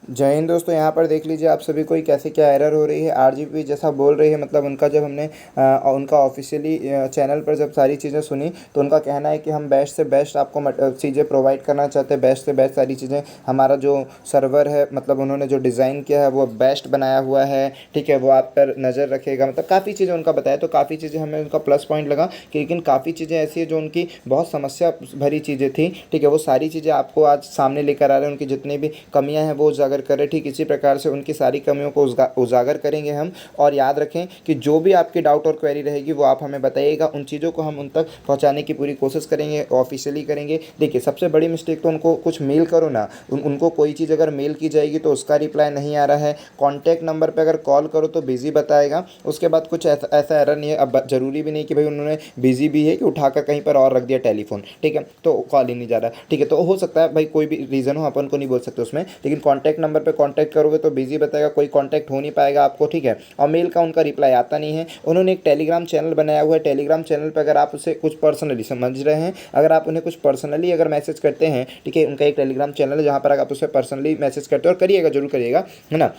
जय हिंद दोस्तों। यहाँ पर देख लीजिए आप सभी को कैसे क्या एरर हो रही है। आरजीपी जैसा बोल रही है, मतलब उनका जब हमने उनका ऑफिशियली चैनल पर जब सारी चीज़ें सुनी तो उनका कहना है कि हम बेस्ट से बेस्ट आपको चीज़ें प्रोवाइड करना चाहते हैं। बेस्ट से बेस्ट सारी चीज़ें, हमारा जो सर्वर है मतलब उन्होंने जो डिज़ाइन किया है वो बेस्ट बनाया हुआ है। ठीक है, वो आप पर नज़र रखेगा, मतलब काफ़ी चीज़ें उनका बताया, तो काफ़ी चीज़ें हमें उनका प्लस पॉइंट लगा कि लेकिन काफ़ी चीज़ें ऐसी है जो उनकी बहुत समस्या भरी चीज़ें थी। ठीक है, वो सारी चीज़ें आपको आज सामने लेकर आ रहे हैं। उनकी जितनी भी कमियां हैं वो उजागर करें। ठीक इसी प्रकार से उनकी सारी कमियों को उजागर करेंगे हम। और याद रखें कि जो भी आपकी डाउट और क्वेरी रहेगी वो आप हमें बताइएगा, उन चीज़ों को हम उन तक पहुंचाने की पूरी कोशिश करेंगे, ऑफिशियली करेंगे। देखिए सबसे बड़ी मिस्टेक तो उनको कुछ मेल करो ना, उनको कोई चीज़ अगर मेल की जाएगी तो उसका रिप्लाई नहीं आ रहा है। कॉन्टैक्ट नंबर पर अगर कॉल करो तो बिजी बताएगा। उसके बाद कुछ ऐसा ऐसा एरर नहीं है। अब ज़रूरी भी नहीं कि भाई उन्होंने बिजी भी है कि उठाकर कहीं पर और रख दिया टेलीफोन, ठीक है, तो कॉल ही नहीं जा रहा। ठीक है, तो हो सकता है भाई कोई भी रीज़न हो, अपन को नहीं बोल सकते उसमें, लेकिन कॉन्टैक्ट नंबर पे कांटेक्ट करोगे तो बिजी बताएगा, कोई कांटेक्ट हो नहीं पाएगा आपको। ठीक है, और मेल का उनका रिप्लाई आता नहीं है। उन्होंने एक टेलीग्राम चैनल बनाया हुआ है। टेलीग्राम चैनल पर अगर आप उसे कुछ पर्सनली समझ रहे हैं, अगर आप उन्हें कुछ पर्सनली अगर मैसेज करते हैं, ठीक है, उनका एक टेलीग्राम चैनल है जहाँ पर आप उसे पर्सनली मैसेज करते हो, और करिएगा, जरूर करिएगा, है ना।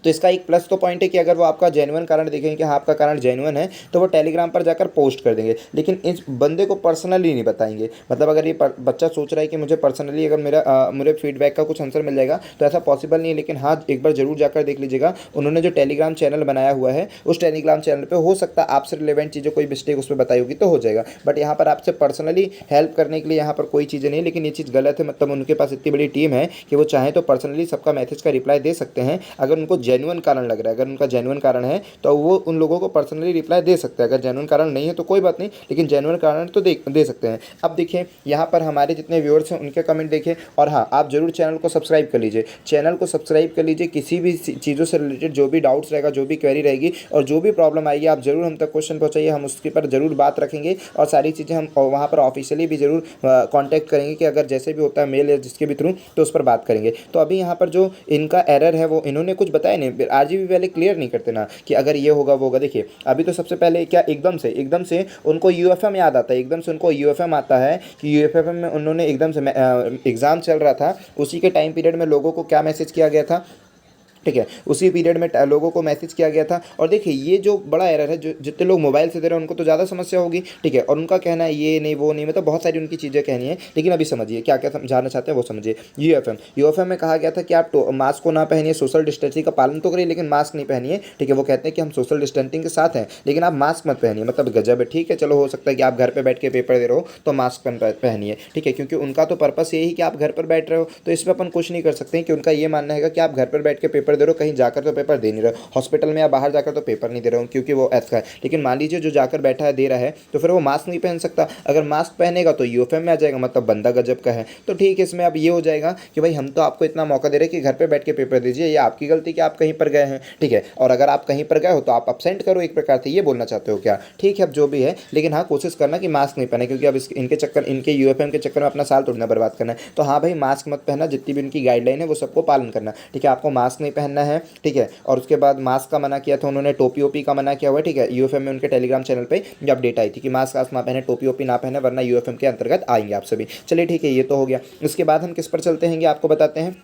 तो इसका एक प्लस तो पॉइंट है कि अगर वो आपका जेन्युइन कारण देखेंगे कि हाँ आपका कारण जेन्युइन है तो वो टेलीग्राम पर जाकर पोस्ट कर देंगे, लेकिन इस बंदे को पर्सनली नहीं बताएंगे। मतलब अगर ये बच्चा सोच रहा है कि मुझे पर्सनली अगर मुझे फीडबैक का कुछ आंसर मिल जाएगा तो ऐसा पॉसिबल नहीं है। लेकिन हाँ, एक बार जरूर जाकर देख लीजिएगा, उन्होंने जो टेलीग्राम चैनल बनाया हुआ है उस टेलीग्राम चैनल पर हो सकता है आपसे रिलेवेंट चीज़ें कोई मिस्टेक उसमें बताई होगी तो हो जाएगा, बट यहाँ पर आपसे पर्सनली हेल्प करने के लिए यहाँ पर कोई चीज़ें नहीं। लेकिन ये चीज़ गलत है, मतलब उनके पास इतनी बड़ी टीम है कि वो चाहे तो पर्सनली सबका मैसेज का रिप्लाई दे सकते हैं अगर उनको जेन्युइन कारण लग रहा है। अगर उनका जेन्युइन कारण है तो वो उन लोगों को पर्सनली रिप्लाई दे सकते हैं। अगर जेन्युइन कारण नहीं है तो कोई बात नहीं, लेकिन जेन्युइन कारण तो दे सकते हैं। अब देखिए यहाँ पर हमारे जितने व्यूअर्स हैं उनके कमेंट देखिए, और हाँ आप जरूर चैनल को सब्सक्राइब कर लीजिए। चैनल को सब्सक्राइब कर लीजिए। किसी भी चीज़ों से रिलेटेड जो भी डाउट्स रहेगा, जो भी क्वेरी रहेगी और जो भी प्रॉब्लम आएगी, आप जरूर हम तक क्वेश्चन पहुँचाइए, हम उसके पर जरूर बात रखेंगे और सारी चीज़ें हम वहाँ पर ऑफिशियली भी जरूर कॉन्टैक्ट करेंगे कि अगर जैसे भी होता है मेल या जिसके भी थ्रू तो उस पर बात करेंगे। तो अभी यहाँ पर जो इनका एरर है वो इन्होंने कुछ बताया नहीं, आरजीबी वाले क्लियर नहीं करते ना कि अगर ये होगा वो होगा। देखिए अभी तो सबसे पहले क्या एकदम से उनको यूएफएम याद आता है। एकदम से उनको यूएफएम आता है कि यूएफएम में उन्होंने एकदम से एग्ज़ाम चल रहा था, उसी के टाइम पीरियड में लोगों को क्या मैसेज किया गया था। ठीक है, उसी पीरियड में लोगों को मैसेज किया गया था। और देखिए ये जो बड़ा एरर है, जो जितने लोग मोबाइल से दे रहे हैं उनको तो ज़्यादा समस्या होगी। ठीक है, और उनका कहना है ये नहीं वो नहीं, मतलब बहुत सारी उनकी चीज़ें कहनी है। लेकिन अभी समझिए क्या क्या समझाना चाहते हैं वो समझिए। यूएफएम में कहा गया था कि आप मास्क को ना पहनिए, सोशल डिस्टेंसिंग का पालन तो करिए लेकिन मास्क नहीं पहनिए। ठीक है, वो कहते हैं कि हम सोशल डिस्टेंसिंग के साथ हैं लेकिन आप मास्क मत पहनिए, मतलब गजब है। ठीक है, चलो हो सकता है कि आप घर पर बैठ के पेपर दे रहे हो तो मास्क पहनिए। ठीक है, क्योंकि उनका तो पर्पस यही कि आप घर पर बैठ रहे हो, तो इसमें अपन कुछ नहीं कर सकते हैं कि उनका ये मानना है कि आप घर पर बैठ के पेपर दे रहे हो, कहीं जाकर तो पेपर दे नहीं रहे हो, हॉस्पिटल में या बाहर जाकर तो पेपर नहीं दे रहे हो, क्योंकि वो ऐसा है। लेकिन मान लीजिए जो जाकर बैठा है दे रहा है तो फिर वो मास्क नहीं पहन सकता। अगर मास्क पहनेगा तो यूएफएम में आ जाएगा, मतलब बंदा गजब का है। तो ठीक है, इसमें अब ये हो जाएगा कि भाई हम तो आपको इतना मौका दे रहे हैं कि घर पे बैठ के पेपर दीजिए, ये आपकी गलती कि आप कहीं पर गए हैं। ठीक है, और अगर आप कहीं पर गए हो तो आप अपसेंट करो, एक प्रकार से ये बोलना चाहते हो क्या। ठीक है, अब जो भी है, लेकिन हाँ कोशिश करना कि मास्क नहीं पहने, क्योंकि अब इनके चक्कर, इनके यूएफएम के चक्कर में अपना साल तोड़ना बर्बाद करना है। तो हाँ भाई मास्क मत पहनना, जितनी भी उनकी गाइडलाइन है वो सबको पालन करना। ठीक है, आपको मास्क नहीं पहनना है। ठीक है, और उसके बाद मास्क का मना किया था उन्होंने, टोपी ओपी का मना किया हुआ है। ठीक है, यूएफएम में उनके टेलीग्राम चैनल पे जब अपडेट आई थी कि मास्क वास्क ना पहने, टोपी ओपी ना पहने, वरना यूएफएम के अंतर्गत आएंगे आप सभी। चलिए ठीक है, ये तो हो गया। इसके बाद हम किस पर चलते हैं आपको बताते हैं।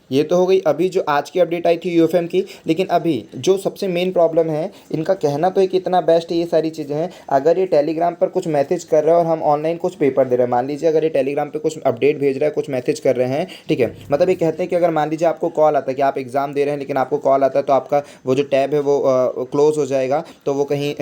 ये तो हो गई अभी जो आज की अपडेट आई थी यूएफएम की। लेकिन अभी जो सबसे मेन प्रॉब्लम है, इनका कहना तो है कि इतना बेस्ट है ये सारी चीज़ें हैं, अगर ये टेलीग्राम पर कुछ मैसेज कर रहा है और हम ऑनलाइन कुछ पेपर दे रहे हैं, मान लीजिए अगर ये टेलीग्राम पे कुछ अपडेट भेज रहा है, कुछ मैसेज कर रहे हैं। ठीक है, मतलब ये कहते हैं कि अगर मान लीजिए आपको कॉल आता है कि आप एग्ज़ाम दे रहे हैं लेकिन आपको कॉल आता है तो आपका वो जो टैब है वो क्लोज हो जाएगा, तो वो कहीं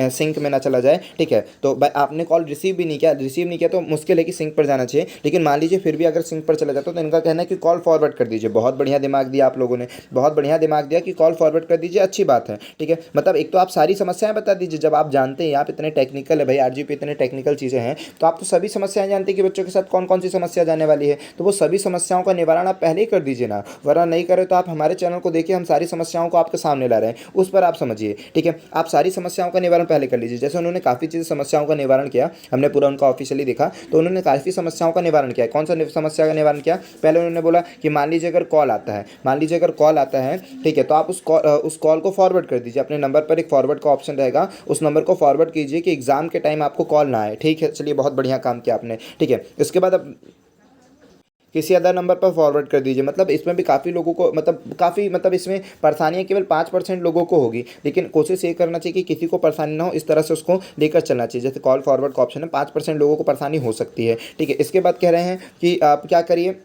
सिंक में ना चला जाए। ठीक है, तो आपने कॉल रिसीव नहीं किया तो मुश्किल है कि सिंक पर जाना चाहिए। लेकिन मान लीजिए फिर भी अगर सिंक पर चला जाता तो इनका कहना है कि कॉल फॉरवर्ड कर दीजिए। बहुत बढ़िया दिमाग दिया आप लोगों ने, बहुत बढ़िया दिमाग दिया कि कॉल फॉरवर्ड कर दीजिए, अच्छी बात है। ठीक है, मतलब एक तो आप सारी समस्याएं बता दीजिए, जब आप जानते हैं आप इतने टेक्निकल है भाई, आरजीपी इतने टेक्निकल चीज़ें हैं तो आप तो सभी समस्याएं जानते हैं कि बच्चों के साथ कौन कौन सी समस्या जाने वाली है, तो वो सभी समस्याओं का निवारण आप पहले ही कर दीजिए ना, वरना नहीं करें तो आप हमारे चैनल को देखिए, हम सारी समस्याओं को आपके सामने ला रहे हैं, उस पर आप समझिए। ठीक है, आप सारी समस्याओं का निवारण पहले कर लीजिए। जैसे उन्होंने काफ़ी चीज़ समस्याओं का निवारण किया, हमने पूरा उनका ऑफिशियली देखा, तो उन्होंने काफ़ी समस्याओं का निवारण किया। कौन सा समस्या का निवारण किया, पहले उन्होंने बोला कि मान लीजिए अगर कॉल आता है, ठीक है, तो आप उस कॉल को फॉरवर्ड कर दीजिए। अपने नंबर पर एक फॉरवर्ड का ऑप्शन रहेगा, उस नंबर को फॉरवर्ड कीजिए कि एग्जाम के टाइम आपको कॉल ना आए। ठीक है, चलिए बहुत बढ़िया काम किया आपने। ठीक है, इसके बाद अब किसी अदर नंबर पर फॉरवर्ड कर दीजिए। मतलब इसमें भी काफ़ी लोगों को मतलब इसमें परेशानियाँ केवल 5% लोगों को होगी, लेकिन कोशिश ये करना चाहिए कि किसी को परेशानी ना हो, इस तरह से उसको लेकर चलना चाहिए। जैसे कॉल फॉरवर्ड का ऑप्शन है, 5% लोगों को परेशानी हो सकती है, ठीक है। इसके बाद कह रहे हैं कि आप क्या करिए,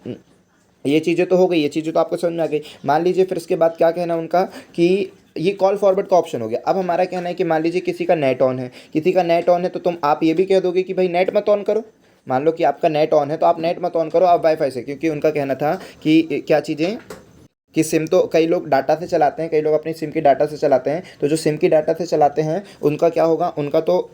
ये चीज़ें तो हो गई, ये चीज़ें तो आपको समझ में आ गई। मान लीजिए फिर इसके बाद क्या कहना है उनका कि ये कॉल फॉरवर्ड का ऑप्शन हो गया। अब हमारा कहना है कि मान लीजिए किसी का नेट ऑन है, तो तुम आप ये भी कह दोगे कि भाई नेट मत ऑन करो। मान लो कि आपका नेट ऑन है तो आप नेट मत ऑन करो, आप वाईफाई से, क्योंकि उनका कहना था कि क्या चीज़ें, कि सिम तो कई लोग डाटा से चलाते हैं, कई लोग अपनी सिम की डाटा से चलाते हैं, तो जो सिम की डाटा से चलाते हैं उनका क्या होगा, उनका तो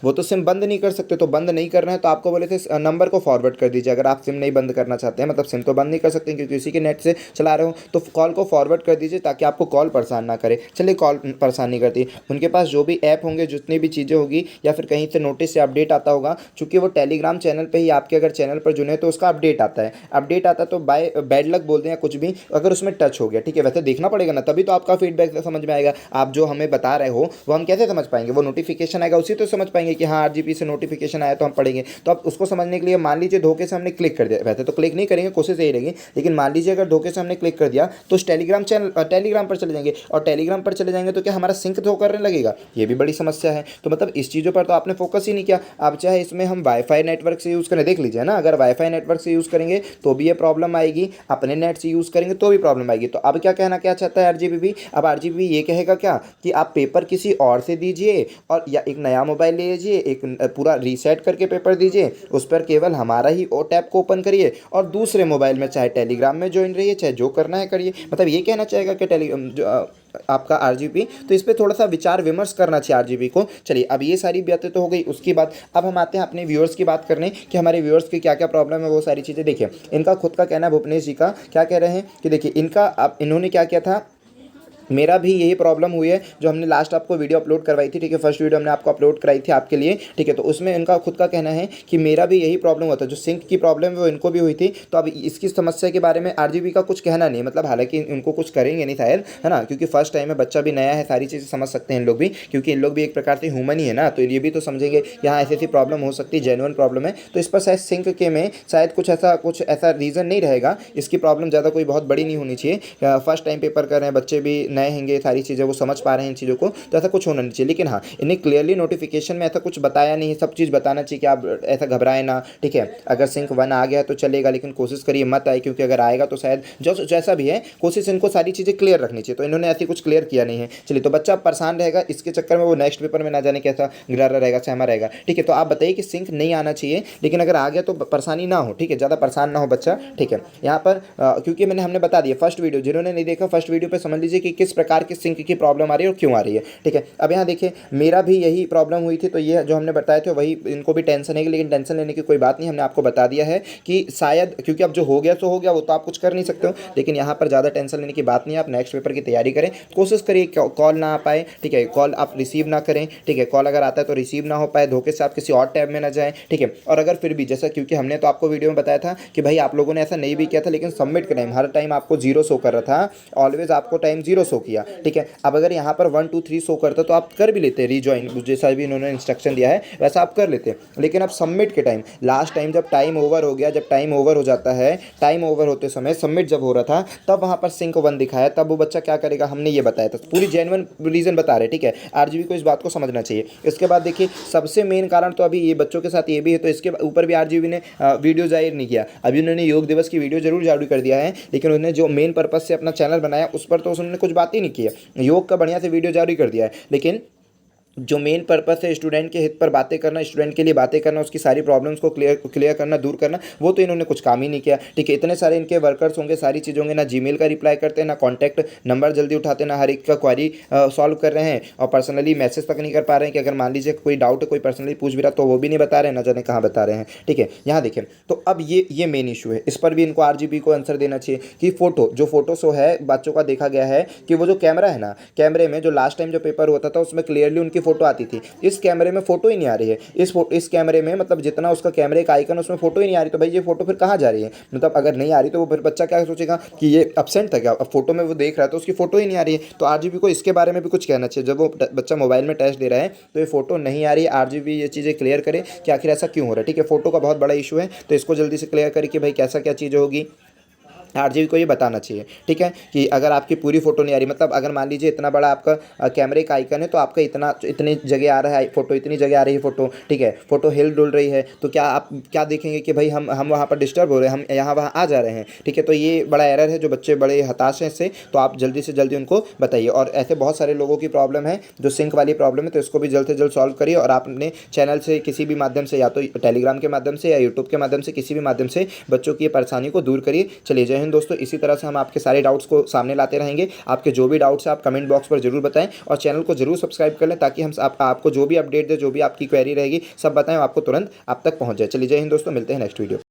वो तो सिम बंद नहीं कर सकते। तो बंद नहीं करना है तो आपको बोले थे नंबर को फॉरवर्ड कर दीजिए। अगर आप सिम नहीं बंद करना चाहते हैं, मतलब सिम तो बंद नहीं कर सकते क्योंकि उसी के नेट से चला रहे हो, तो कॉल को फॉरवर्ड कर दीजिए ताकि आपको कॉल परेशान ना करे। चलिए, कॉल परेशान नहीं करती, उनके पास जो भी ऐप होंगे, जितनी भी चीज़ें होगी, या फिर कहीं से नोटिस से अपडेट आता होगा, चूँकि वो टेलीग्राम चैनल पर ही आपके अगर चैनल पर जुड़े तो उसका अपडेट आता है। अपडेट आता तो बाय बैड लक बोलते हैं कुछ भी, अगर उसमें टच हो गया, ठीक है। वैसे देखना पड़ेगा ना, तभी तो आपका फीडबैक समझ में आएगा। आप जो हमें बता रहे हो वो हम कैसे समझ पाएंगे, वो नोटिफिकेशन आएगा उसी तो समझ पाएंगे कि हाँ आरजीपी से नोटिफिकेशन आया तो हम पढ़ेंगे। तो अब उसको समझने के लिए मान लीजिए धोखे से हमने क्लिक कर दिया, वैसे तो क्लिक नहीं करेंगे, कोशिश यही रहेगी, लेकिन मान लीजिए अगर धोखे से हमने क्लिक कर दिया तो उस टेलीग्राम पर चले जाएंगे, और टेलीग्राम पर चले जाएंगे तो क्या हमारा सिंक तो करने लगेगा, ये भी बड़ी समस्या है। तो मतलब इस चीज़ों पर तो आपने फोकस ही नहीं किया। अब चाहे इसमें हम वाईफाई नेटवर्क से यूज़ करें, देख लीजिए ना, अगर वाईफाई नेटवर्क से यूज़ करेंगे तो भी ये प्रॉब्लम आएगी, अपने नेट से यूज़ करेंगे तो भी प्रॉब्लम आएगी। तो अब क्या कहना क्या चाहता है आरजीबी, अब आरजीबी ये कहेगा क्या कि आप पेपर किसी और से दीजिए, और या एक नया मोबाइल ले लीजिए, एक पूरा रीसेट करके पेपर दीजिए, उस पर केवल हमारा ही ओ टैप को ओपन करिए, और दूसरे मोबाइल में चाहे टेलीग्राम में ज्वाइन रहिए, चाहे जो करना है करिए। मतलब ये कहना चाहेगा कि आपका आरजीपी, तो इस पर थोड़ा सा विचार विमर्श करना चाहिए आरजीबी को। चलिए, अब ये सारी बातें तो हो गई। उसकी बात अब हम आते हैं अपने व्यूअर्स की बात करने कि हमारे व्यूअर्स की क्या क्या प्रॉब्लम है, वो सारी चीज़ें देखिए। इनका खुद का कहना है, भुवनेश जी का क्या कह रहे हैं कि देखिए इनका, अब इन्होंने क्या किया था, मेरा भी यही प्रॉब्लम हुई है जो हमने लास्ट आपको वीडियो अपलोड करवाई थी, ठीक है, फर्स्ट वीडियो हमने आपको अपलोड कराई थी आपके लिए, ठीक है। तो उसमें इनका खुद का कहना है कि मेरा भी यही प्रॉब्लम हुआ था, जो सिंक की प्रॉब्लम है वो इनको भी हुई थी। तो अब इसकी समस्या के बारे में आरजीबी का कुछ कहना नहीं, मतलब हालांकि इनको कुछ करेंगे नहीं शायद, है ना, क्योंकि फर्स्ट टाइम है, बच्चा भी नया है, सारी चीज़ें समझ सकते हैं इन लोग भी, क्योंकि इन लोग भी एक प्रकार से ह्यूमन ही है ना, तो ये भी तो समझेंगे कि हाँ ऐसी ऐसी प्रॉब्लम हो सकती है, जेन्युइन प्रॉब्लम है। तो इस पर शायद सिंक के में शायद कुछ ऐसा रीज़न नहीं रहेगा, इसकी प्रॉब्लम ज़्यादा कोई बहुत बड़ी नहीं होनी चाहिए। फर्स्ट टाइम पेपर कर रहे हैं, बच्चे भी नए होंगे, सारी चीज़ें वो समझ पा रहे हैं इन चीज़ों को, तो ऐसा कुछ होना नहीं चाहिए। लेकिन हाँ, इन्हें क्लियरली नोटिफिकेशन में ऐसा कुछ बताया नहीं है, सब चीज़ बताना चाहिए कि आप ऐसा घबराएं ना, ठीक है। अगर सिंक 1 आ गया तो चलेगा, लेकिन कोशिश करिए मत आए, क्योंकि अगर आएगा तो शायद जो जैसा भी है, कोशिश इनको सारी चीज़ें क्लियर रखनी चाहिए। तो इन्होंने ऐसी कुछ क्लियर किया नहीं है। चलिए, तो बच्चा परेशान रहेगा, इसके चक्कर में वो नेक्स्ट पेपर में ना जाने कैसा गिरा रहेगा, सहमा रहेगा, ठीक है। तो आप बताइए कि सिंक नहीं आना चाहिए, लेकिन अगर आ गया तो परेशानी ना हो, ठीक है, ज़्यादा परेशान ना हो बच्चा, ठीक है। यहाँ पर क्योंकि हमने बता दिया फर्स्ट वीडियो, जिन्होंने नहीं देखा फर्स्ट वीडियो पर समझ लीजिए कि किस प्रकार की सिंक की प्रॉब्लम आ रही है और क्यों आ रही है, ठीक है। अब यहाँ देखिए, मेरा भी यही प्रॉब्लम हुई थी, तो ये जो हमने बताए थे वही इनको भी टेंशन है, लेकिन टेंशन लेने की कोई बात नहीं, हमने आपको बता दिया है कि शायद, क्योंकि अब जो हो गया सो हो गया, वो तो आप कुछ कर नहीं सकते हो, लेकिन यहाँ पर ज़्यादा टेंशन लेने की बात नहीं है। आप नेक्स्ट पेपर की तैयारी करें, कोशिश करिए कॉल ना आ पाए, ठीक है, कॉल आप रिसीव ना करें, ठीक है, कॉल अगर आता है तो रिसीव ना हो पाए, धोखे से आप किसी और टैब में ना जाएं, ठीक है। और अगर फिर भी जैसा, क्योंकि हमने तो आपको वीडियो में बताया था कि भाई आप लोगों ने ऐसा नहीं भी किया था, लेकिन सबमिट के टाइम हर टाइम आपको 0 शो कर रहा था, ऑलवेज आपको टाइम 0 शो किया, ठीक है। अब अगर यहाँ पर 1 2 3 शो करता तो आप कर भी लेते रीजॉइन, जैसा भी इन्होंने इंस्ट्रक्शन दिया है वैसा आप कर लेते। लेकिन अब सबमिट के टाइम, लास्ट टाइम जब टाइम ओवर हो गया, जब टाइम ओवर हो जाता है, टाइम ओवर होते समय सबमिट जब हो रहा था, तब वहाँ पर सिंक 1 दिखाया, तब वो बच्चा क्या करेगा, हमने ये बताया था, पूरी जेन्युइन रीज़न बता रहे, ठीक है। आरजीबी को इस बात को समझना चाहिए। इसके बाद देखिए, सबसे मेन कारण तो अभी ये बच्चों के साथ ये भी है, तो इसके ऊपर भी आरजीबी ने वीडियो जाहिर नहीं किया। अभी उन्होंने योग दिवस की वीडियो जरूर जारी कर दिया है, लेकिन उन्होंने जो मेन पर्पज से अपना चैनल बनाया उस पर तो उन्होंने कुछ बात ही नहीं की है। योग का बढ़िया से वीडियो जारी कर दिया है, लेकिन जो मेन पर्पस है स्टूडेंट के हित पर बातें करना, स्टूडेंट के लिए बातें करना, उसकी सारी प्रॉब्लम्स को क्लियर करना, दूर करना, वो तो इन्होंने कुछ काम ही नहीं किया, ठीक है। इतने सारे इनके वर्कर्स होंगे, सारी चीज़ होंगे, ना जीमेल का रिप्लाई करते हैं, ना कॉन्टैक्ट नंबर जल्दी उठाते, ना हर एक का क्वारी सॉल्व कर रहे हैं, और पर्सनली मैसेज तक नहीं कर पा रहे हैं कि अगर मान लीजिए कोई डाउट है, कोई पर्सनली पूछ भी रहा तो वो भी नहीं बता रहे हैं, ना जाने कहाँ बता रहे हैं, ठीक है। यहाँ देखिए, तो अब ये मेन इशू है, इस पर भी इनको आरजीबी को आंसर देना चाहिए कि फोटो शो है बच्चों का, देखा गया है कि वो जो कैमरा है ना, कैमरे में जो लास्ट टाइम जो पेपर होता था उसमें क्लियरली उनकी फ़ोटो आती थी। इस कैमरे में फ़ोटो ही नहीं आ रही है। इस कैमरे में मतलब जितना उसका कैमरे का आइकन है उसमें फ़ोटो ही नहीं आ रही, तो भाई ये फ़ोटो फिर कहाँ जा रही है? मतलब अगर नहीं आ रही तो वो फिर बच्चा क्या सोचेगा कि ये एब्सेंट था क्या? अब फ़ोटो में वो देख रहा है तो उसकी फ़ोटो ही नहीं आ रही है। तो आरजीबी को इसके बारे में भी कुछ कहना चाहिए। जब वो बच्चा मोबाइल में टेस्ट दे रहा है तो ये फ़ोटो नहीं आ रही है, आरजीबी ये चीज़ें क्लियर करे कि आखिर ऐसा क्यों हो रहा है। ठीक है, फ़ोटो का बहुत बड़ा इशू है, तो इसको जल्दी से क्लियर करे कि भाई कैसा क्या चीज़ होगी। आरजीबी को ये बताना चाहिए, ठीक है, कि अगर आपकी पूरी फ़ोटो नहीं आ रही, मतलब अगर मान लीजिए इतना बड़ा आपका कैमरे का आइकन है तो आपका इतनी जगह आ रहा है फ़ोटो, इतनी जगह आ रही है फ़ोटो, ठीक है, फ़ोटो हिल डुल रही है, तो क्या आप क्या देखेंगे कि भाई हम वहाँ पर डिस्टर्ब हो रहे हैं, हम यहाँ वहाँ आ जा रहे हैं। ठीक है, तो ये बड़ा एरर है, जो बच्चे बड़े हताश हैं इससे, तो आप जल्दी से जल्दी उनको बताइए। और ऐसे बहुत सारे लोगों की प्रॉब्लम है जो सिंक वाली प्रॉब्लम है, तो इसको भी जल्द से जल्द सॉल्व करिए। और आप अपने चैनल से किसी भी माध्यम से, या तो टेलीग्राम के माध्यम से या यूट्यूब के माध्यम से, किसी भी माध्यम से बच्चों की ये परेशानी को दूर करिए। चलिए, जय हिंद दोस्तों। इसी तरह से हम आपके सारे डाउट्स को सामने लाते रहेंगे। आपके जो भी डाउट्स हैं आप कमेंट बॉक्स पर जरूर बताएं, और चैनल को जरूर सब्सक्राइब कर लें, ताकि हम आपको जो भी अपडेट दें, जो भी आपकी क्वेरी रहेगी, सब बताएं, आपको तुरंत आप तक पहुंच जाए। चलिए, जय हिंद दोस्तों, मिलते हैं नेक्स्ट वीडियो।